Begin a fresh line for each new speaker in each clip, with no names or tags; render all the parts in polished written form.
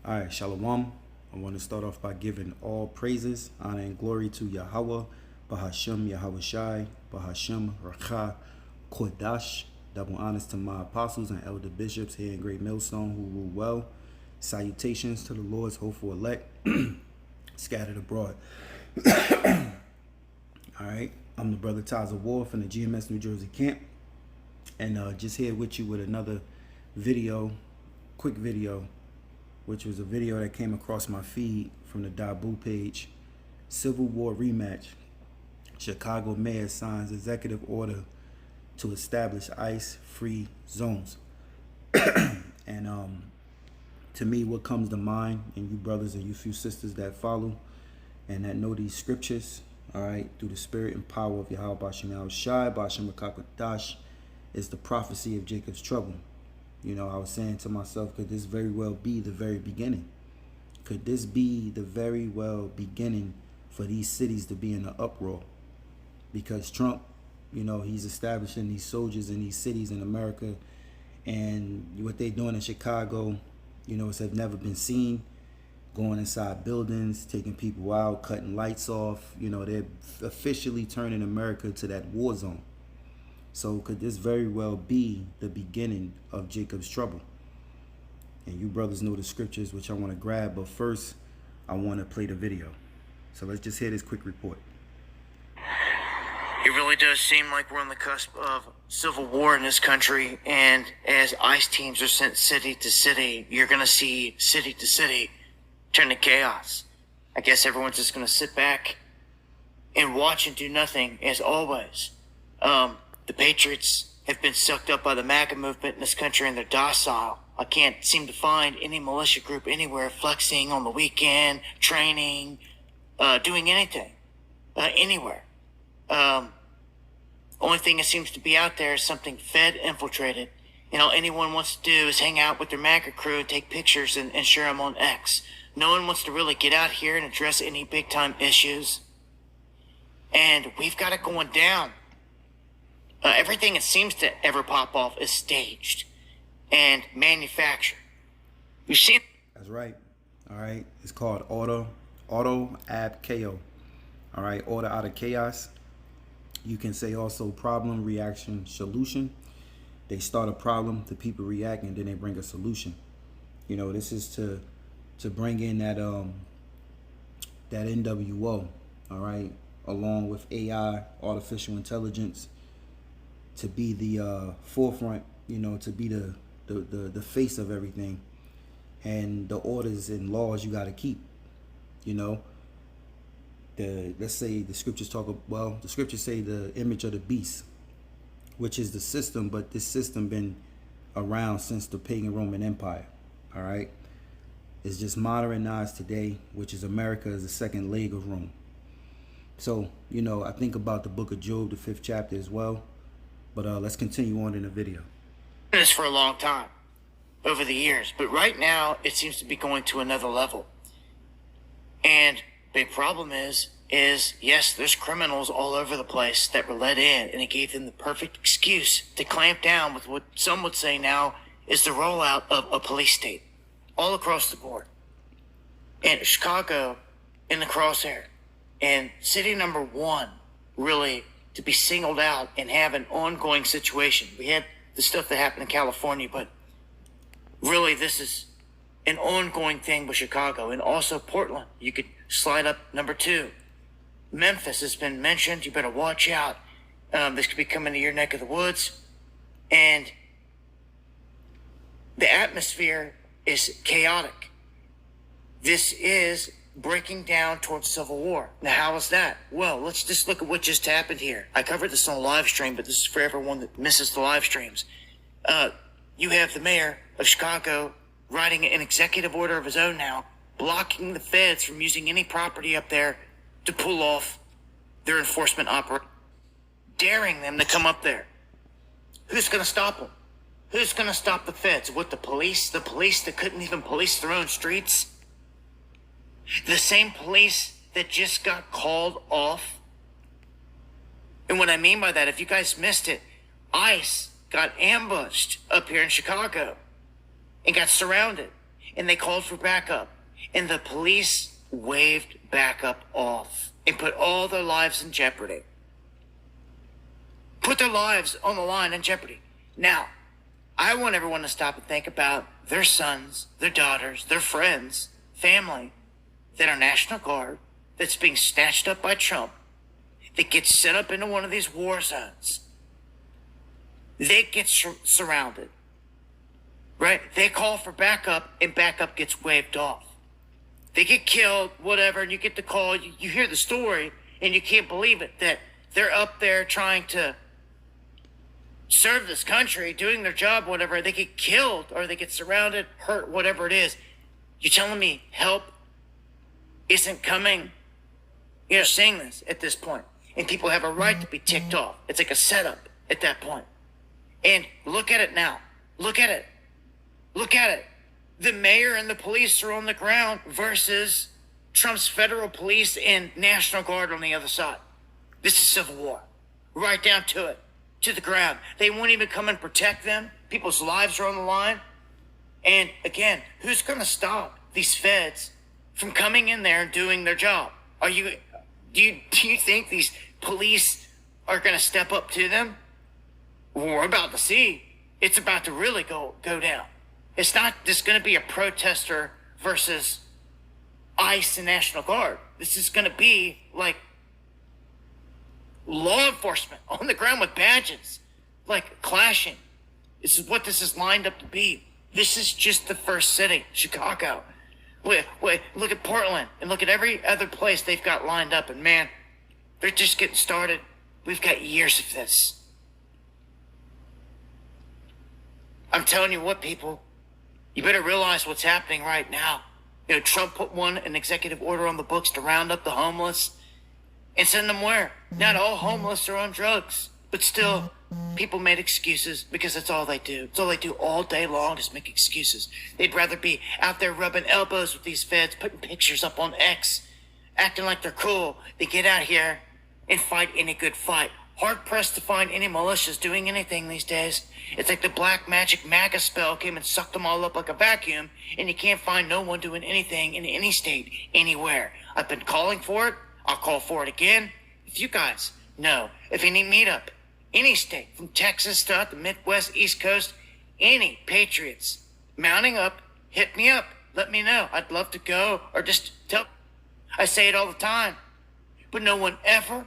All right, Shalom. I want to start off by giving all praises, honor, and glory to Yahweh, Bahashem Yahweh Shai, Bahashem Rakha Kodash. Double honors to my apostles and elder bishops here in Great Millstone who rule well. Salutations to the Lord's hopeful elect scattered abroad. All right, I'm the brother Taza War from the GMS New Jersey camp, and just here with you with another video, quick video, which was a video that came across my feed from the Dabu page. Civil War rematch. Chicago mayor signs executive order to establish ICE-free zones. And to me, what comes to mind, and you brothers and you few sisters that follow and that know these scriptures, all right, through the spirit and power of Yahweh Bashem Yahweh Shai, Bashem Rakakadash, is the prophecy of Jacob's trouble. You know, I was saying to myself, could this very well be the very beginning? Could this be the very well beginning for these cities to be in an uproar? Because Trump, you know, he's establishing these soldiers in these cities in America, and what they're doing in Chicago, you know, it's have never been seen. Going inside buildings, taking people out, cutting lights off. You know, they're officially turning America to that war zone. So could this very well be the beginning of Jacob's trouble? And you brothers know the scriptures, which I want to grab. But first, I want to play the video. So let's just hear this quick report.
It really does seem like we're on the cusp of civil war in this country. And as ICE teams are sent city to city, you're going to see city to city turn to chaos. I guess everyone's just going to sit back and watch and do nothing, as always. The Patriots have been sucked up by the MAGA movement in this country, and they're docile. I can't seem to find any militia group anywhere flexing on the weekend, training, doing anything, anywhere. Only thing that seems to be out there is something Fed infiltrated. And all anyone wants to do is hang out with their MAGA crew and take pictures and share them on X. No one wants to really get out here and address any big-time issues. And we've got it going down. Everything that seems to ever pop off is staged and manufactured. You see?
That's right. All right. It's called auto ab KO. All right. Order out of chaos. You can say also problem, reaction, solution. They start a problem, the people react, and then they bring a solution. You know, this is to bring in that NWO, all right, along with AI, artificial intelligence, to be the forefront, you know, to be the face of everything, and the orders and laws you got to keep. You know, let's say the scriptures the scriptures say the image of the beast, which is the system, but this system been around since the pagan Roman Empire. All right, it's just modernized today, which is America is the second leg of Rome. So, you know, I think about the book of Job, the 5th chapter as well. But let's continue on in the video.
This for a long time, over the years, but right now it seems to be going to another level. And big problem is yes, there's criminals all over the place that were let in, and it gave them the perfect excuse to clamp down with what some would say now is the rollout of a police state all across the board. And Chicago in the crosshair, and city number one really to be singled out and have an ongoing situation. We had the stuff that happened in California, but really this is an ongoing thing with Chicago. And also Portland, you could slide up number 2. Memphis has been mentioned. You better watch out. This could be coming to your neck of the woods. And the atmosphere is chaotic. This is breaking down towards civil war. Now, how is that? Well, let's just look at what just happened here. I covered this on a live stream, but this is for everyone that misses the live streams. You have the mayor of Chicago writing an executive order of his own now, blocking the feds from using any property up there to pull off their enforcement operation, daring them to come up there. Who's going to stop them? Who's going to stop the feds? What, the police? The police that couldn't even police their own streets? The same police that just got called off. And what I mean by that, if you guys missed it, ICE got ambushed up here in Chicago and got surrounded. and they called for backup, and the police waved backup off and put all their lives in jeopardy. Put their lives on the line in jeopardy. Now, I want everyone to stop and think about their sons, their daughters, their friends, family that are National Guard, that's being snatched up by Trump, that gets sent up into one of these war zones. They get surrounded, right? They call for backup, and backup gets waved off. They get killed, whatever, and you get the call, you hear the story, and you can't believe it, that they're up there trying to serve this country, doing their job, whatever. They get killed, or they get surrounded, hurt, whatever it is. You're telling me help isn't coming? You're seeing this at this point, and people have a right to be ticked off. It's like a setup at that point. And look at it now. Look at it. Look at it. The mayor and the police are on the ground versus Trump's federal police and National Guard on the other side. This is civil war. Right down to it. To the ground. They won't even come and protect them. People's lives are on the line. And again, who's going to stop these feds from coming in there and doing their job? Do you think these police are going to step up to them? Well, we're about to see. It's about to really go down. It's not just going to be a protester versus ICE and National Guard. This is going to be like law enforcement on the ground with badges, like clashing. This is what this is lined up to be. This is just the first city, Chicago. Wait, look at Portland and look at every other place they've got lined up, and man, they're just getting started. We've got years of this. I'm telling you what, people, you better realize what's happening right now. You know, Trump put an executive order on the books to round up the homeless and send them where? Not all homeless are on drugs, but still, people made excuses because that's all they do. It's all they do all day long is make excuses. They'd rather be out there rubbing elbows with these feds, putting pictures up on X, acting like they're cool. They get out here and fight any good fight. Hard pressed to find any militias doing anything these days. It's like the black magic MAGA spell came and sucked them all up like a vacuum, and you can't find no one doing anything in any state, anywhere. I've been calling for it. I'll call for it again. If you guys know of any meetup, any state, from Texas to the Midwest, East Coast, any patriots mounting up, hit me up. Let me know. I'd love to go, or just tell. I say it all the time, but no one ever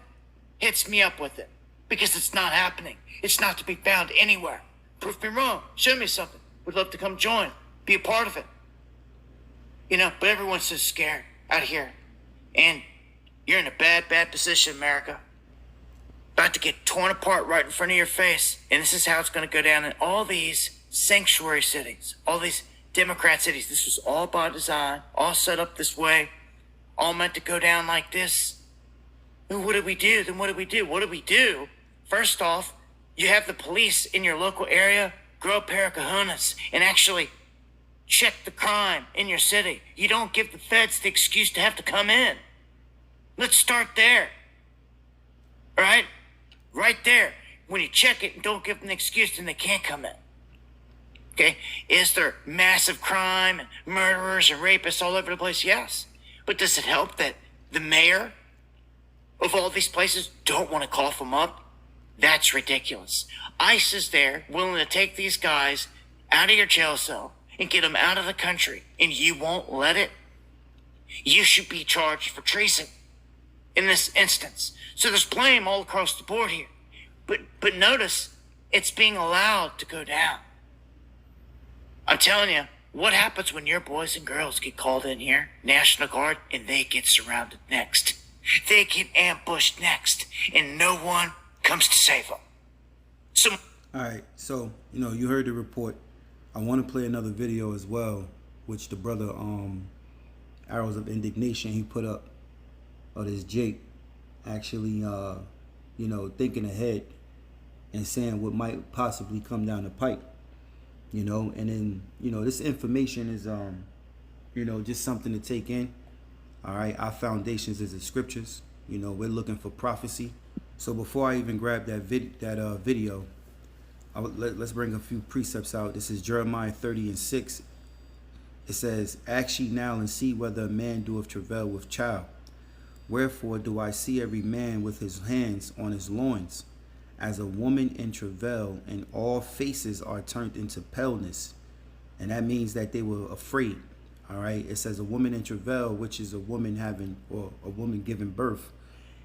hits me up with it because it's not happening. It's not to be found anywhere. Prove me wrong. Show me something. Would love to come join, be a part of it. You know, but everyone's so scared out here. And you're in a bad position, America. About to get torn apart right in front of your face. And this is how it's going to go down in all these sanctuary cities, all these Democrat cities. This was all by design, all set up this way, all meant to go down like this. And what do we do? Then what do we do? What do we do? First off, you have the police in your local area grow a pair of kahunas and actually check the crime in your city. You don't give the feds the excuse to have to come in. Let's start there. All right? Right there. When you check it and don't give them the excuse, then they can't come in. Okay? Is there massive crime and murderers and rapists all over the place? Yes. But does it help that the mayor of all these places don't want to cough them up? That's ridiculous. ICE is there willing to take these guys out of your jail cell and get them out of the country, and you won't let it? You should be charged for treason in this instance. So there's blame all across the board here. But notice, it's being allowed to go down. I'm telling you, what happens when your boys and girls get called in here, National Guard, and they get surrounded next? They get ambushed next, and no one comes to save them. So,
all right, so, you know, you heard the report. I want to play another video as well, which the brother, Arrows of Indignation, he put up of this Jake actually, you know, thinking ahead and saying what might possibly come down the pipe, you know. And then, you know, this information is, you know, just something to take in. All right, our foundations is the scriptures. You know, we're looking for prophecy. So before I even grab that video, let's bring a few precepts out. This is Jeremiah 30:6. It says, ask ye now and see whether a man doeth travail with child. Wherefore do I see every man with his hands on his loins, as a woman in travail, and all faces are turned into paleness. And that means that they were afraid. All right. It says a woman in travail, which is a woman having, or a woman giving birth.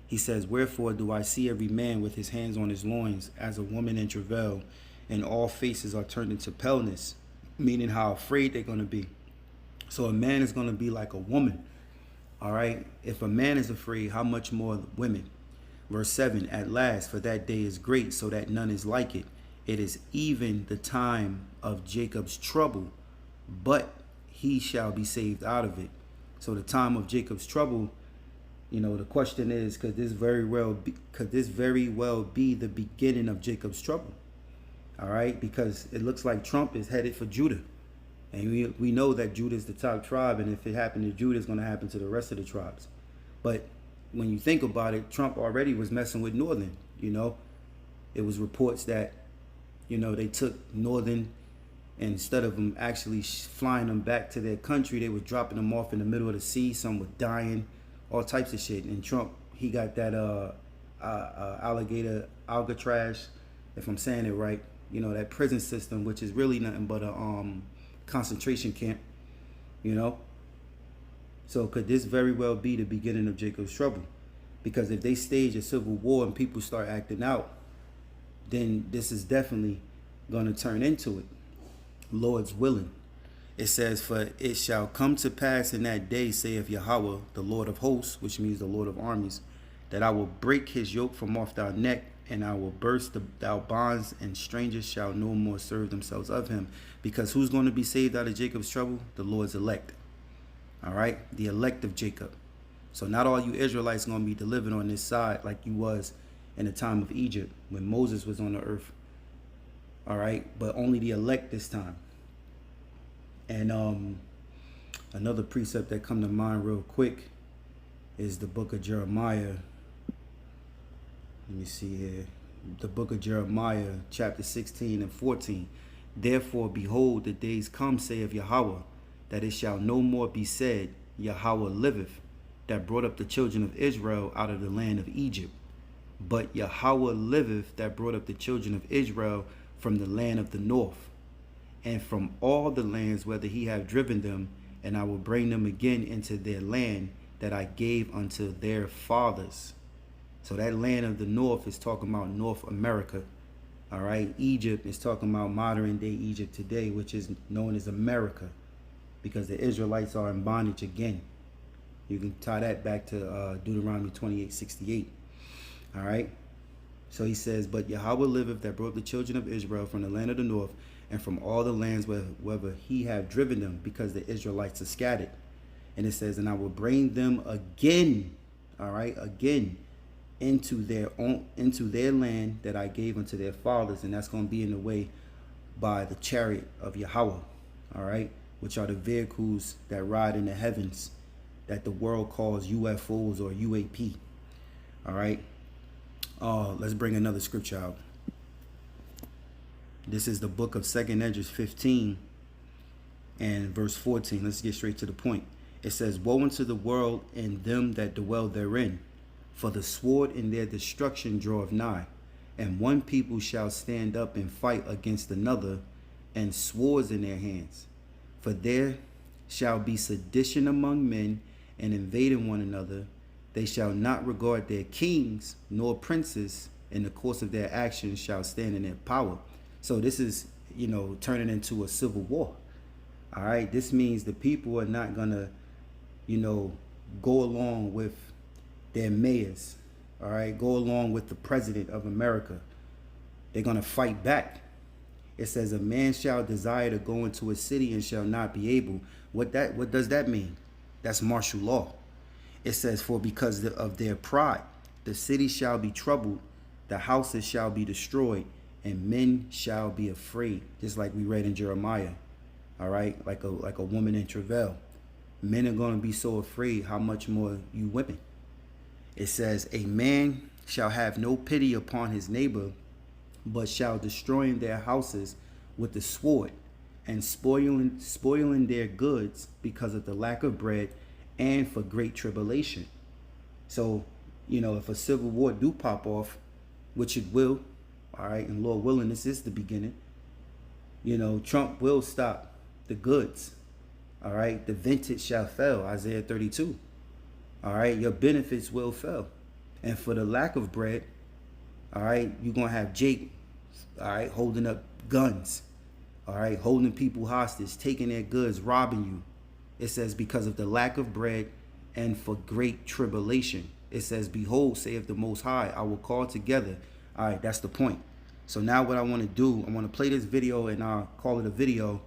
He says, wherefore do I see every man with his hands on his loins, as a woman in travail, and all faces are turned into paleness, meaning how afraid they're going to be. So a man is going to be like a woman. All right. If a man is afraid, how much more women? Verse 7, at last, for that day is great, so that none is like it. It is even the time of Jacob's trouble, but he shall be saved out of it. So the time of Jacob's trouble, the question is, could this very well be the beginning of Jacob's trouble? All right, because it looks like Trump is headed for Judah. And we know that Judah is the top tribe, and if it happened to Judah, it's going to happen to the rest of the tribes. But when you think about it, Trump already was messing with Northern. It was reports that, they took Northern, and instead of them actually flying them back to their country, they were dropping them off in the middle of the sea. Some were dying, all types of shit. And Trump, he got that alligator Alcatraz, if I'm saying it right, that prison system, which is really nothing but a concentration camp, So could this very well be the beginning of Jacob's trouble? Because if they stage a civil war and people start acting out, then this is definitely going to turn into it. Lord's willing. It says, for it shall come to pass in that day, saith Yahweh, the Lord of hosts, which means the Lord of armies, that I will break his yoke from off thy neck, and I will burst thy bonds, and strangers shall no more serve themselves of him. Because who's going to be saved out of Jacob's trouble? The Lord's elect. All right, the elect of Jacob. So not all you Israelites going to be delivered on this side like you was in the time of Egypt when Moses was on the earth. All right, but only the elect this time. And another precept that come to mind real quick is the book of Jeremiah. Let me see here. The book of Jeremiah, chapter 16 and 14. Therefore, behold, the days come, saith Yahweh, that it shall no more be said, Yahweh liveth, that brought up the children of Israel out of the land of Egypt. But Yahweh liveth, that brought up the children of Israel from the land of the north, and from all the lands whither he have driven them, and I will bring them again into their land that I gave unto their fathers. So that land of the north is talking about North America. All right. Egypt is talking about modern day Egypt today, which is known as America, because the Israelites are in bondage again. You can tie that back to Deuteronomy 28:68. All right. So he says, but Yahweh liveth, that brought the children of Israel from the land of the north, and from all the lands wherever he have driven them, because the Israelites are scattered. And it says, and I will bring them again, all right, again, into their land that I gave unto their fathers. And that's going to be in the way by the chariot of Yahweh, all right, which are the vehicles that ride in the heavens that the world calls UFOs or UAP. All right. Let's bring another scripture out. This is the book of 2 Esdras 15 and verse 14. Let's get straight to the point. It says, woe unto the world and them that dwell therein, for the sword in their destruction draweth nigh, and one people shall stand up and fight against another, and swords in their hands. For there shall be sedition among men, and invading one another. They shall not regard their kings nor princes, in the course of their actions shall stand in their power. So this is, turning into a civil war. All right. This means the people are not going to, go along with their mayors. All right. Go along with the president of America. They're going to fight back. It says a man shall desire to go into a city and shall not be able. What does that mean? That's martial law. It says, for because of their pride, the city shall be troubled, the houses shall be destroyed, and men shall be afraid. Just like we read in Jeremiah. All right. Like a woman in travail. Men are going to be so afraid. How much more you women? It says, a man shall have no pity upon his neighbor, but shall destroy in their houses with the sword. and spoiling their goods because of the lack of bread and for great tribulation. So, if a civil war do pop off, which it will, all right, and Lord willing, this is the beginning, Trump will stop the goods, all right? The vintage shall fail, Isaiah 32, all right? Your benefits will fail. And for the lack of bread, all right, you're going to have Jake, all right, holding up guns, all right, holding people hostage, taking their goods, robbing you. It says, because of the lack of bread and for great tribulation. It says, behold, saith the Most High, I will call together. All right, that's the point. So now what I want to do, I want to play this video and I'll call it a video.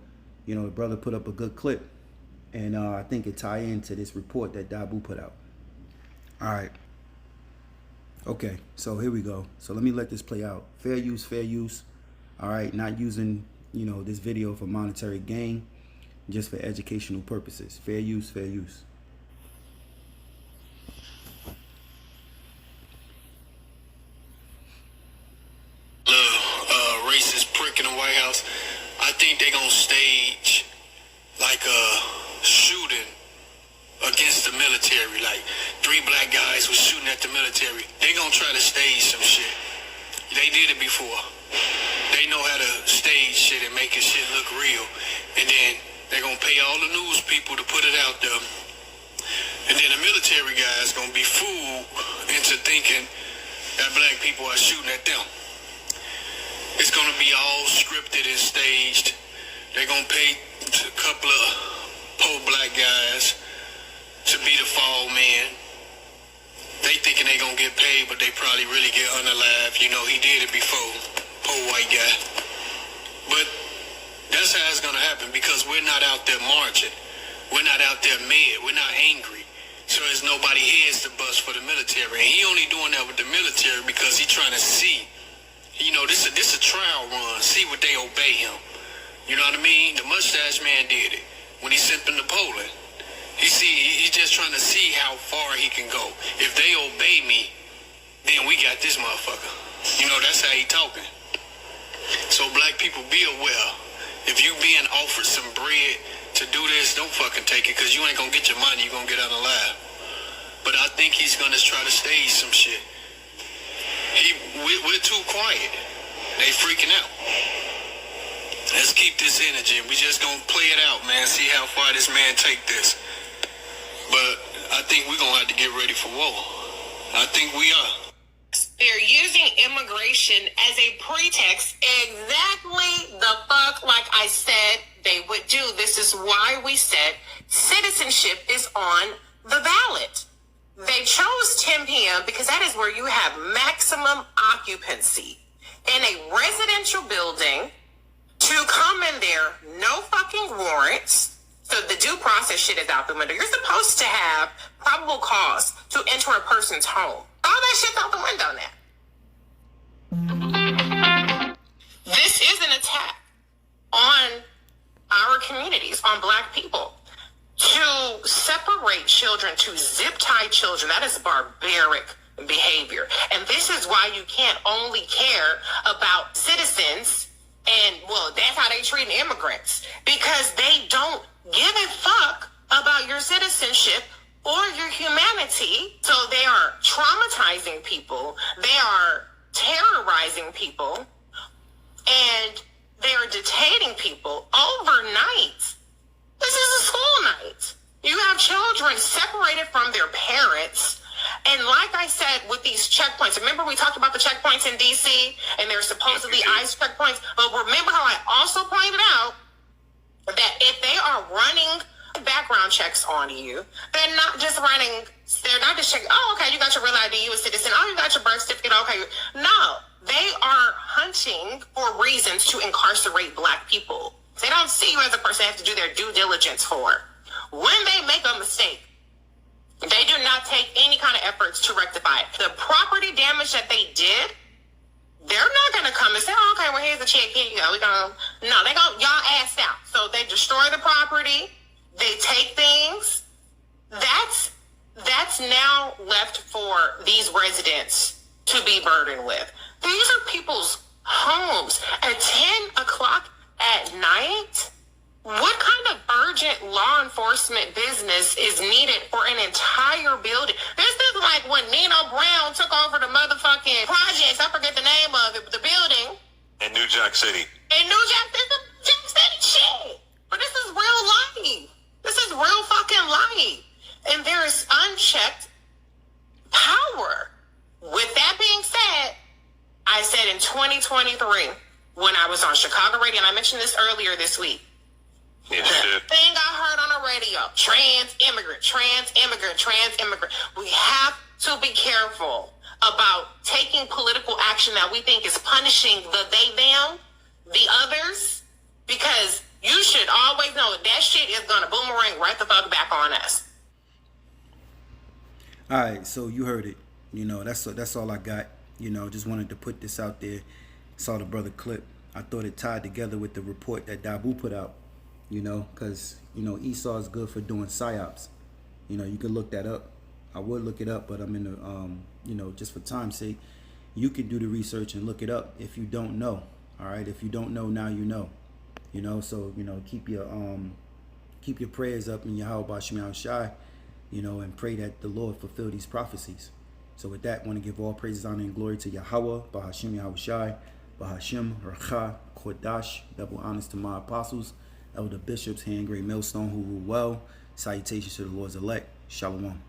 The brother put up a good clip. And I think it tie into this report that Dabu put out. All right. Okay, so here we go. So let me let this play out. Fair use, fair use. All right, not using, this video for monetary gain, just for educational purposes. Fair use, fair use.
Racist prick in the White House. I think they're gonna stage like a shooting against the military. Like 3 black guys were shooting at the military. They gonna try to stage some shit. They did it before. They know how to stage shit and make it shit look real. And then they're gonna pay all the news people to put it out there. And then the military guys gonna be fooled into thinking that black people are shooting at them. It's gonna be all scripted and staged. They're gonna pay a couple of poor black guys to be the fall man. They thinking they gonna get paid, but they probably really get unalive. He did it before. Poor white guy. But that's how it's gonna happen because we're not out there marching. We're not out there mad. We're not angry. So there's nobody heads to bust for the military. And he only doing that with the military because he trying to see. This a trial run. See what they obey him. You know what I mean? The mustache man did it when he sent them to Poland. He's just trying to see how far he can go. If they obey me, then we got this motherfucker. That's how he talking. So black people, be aware. If you being offered some bread to do this, don't fucking take it, because you ain't gonna get your money. You're gonna get out alive. But I think he's gonna try to stage some shit. We're too quiet. They freaking out. Let's keep this energy. We just gonna play it out, man. See how far this man take this. But I think we're gonna have to get ready for war. I think we are.
They're using immigration as a pretext, exactly the fuck like I said they would do. This is why we said citizenship is on the ballot. They chose 10 p.m. because that is where you have maximum occupancy in a residential building to come in there, no fucking warrants. So the due process shit is out the window. You're supposed to have probable cause to enter a person's home. All that shit's out the window now. This is an attack on our communities, on black people. To separate children, to zip tie children, that is barbaric behavior. And this is why you can't only care about citizens and, well, that's how they treat immigrants. Because they don't give a fuck about your citizenship or your humanity. So they are traumatizing people. They are terrorizing people. And they are detaining people overnight. This is a school night. You have children separated from their parents. And like I said, with these checkpoints, remember we talked about the checkpoints in D.C. and they're supposedly ICE checkpoints. But remember how I also pointed out that if they are running background checks on you, they're not just checking, oh, okay, you got your real ID, you a citizen, oh, you got your birth certificate, okay. No, they are hunting for reasons to incarcerate black people. They don't see you as a person they have to do their due diligence for. When they make a mistake, they do not take any kind of efforts to rectify it. The property damage that they did, they're not going to come and say, oh, okay, well, here's the check. Here you go. No, they go, y'all assed out. So they destroy the property. They take things. That's now left for these residents to be burdened with. These are people's homes. At 10 o'clock at night, What kind of urgent law enforcement business is needed for an entire building? This is like when Nino Brown took over the motherfucking projects. I forget the name of it, the building.
In New Jack City.
In New Jack City shit. But this is real life. This is real fucking life. And there is unchecked power. With that being said, I said in 2023, when I was on Chicago radio, and I mentioned this earlier this week,
Yeah,
the thing I heard on the radio, trans immigrant. We have to be careful about taking political action that we think is punishing the they, them, the others, because you should always know that shit is going to boomerang right the fuck back on us.
All right, so you heard it. You know, that's all I got. You know, just wanted to put this out there. Saw the brother clip. I thought it tied together with the report that Dabu put out. You know, because, you know, Esau is good for doing psyops. You know, you can look that up. I would look it up, but I'm in the, you know, just for time's sake, you can do the research and look it up if you don't know. All right, if you don't know, now you know. You know, so, you know, keep your prayers up in Yahweh Bashim Shai, you know, and pray that the Lord fulfill these prophecies. So with that, I want to give all praises, honor, and glory to Yahweh, Bahashim Yahweh Shai, Bahashim Racha Kodash. Double honors to my apostles, elder bishops, hand great millstone who rule well. Salutations to the Lord's elect. Shalom.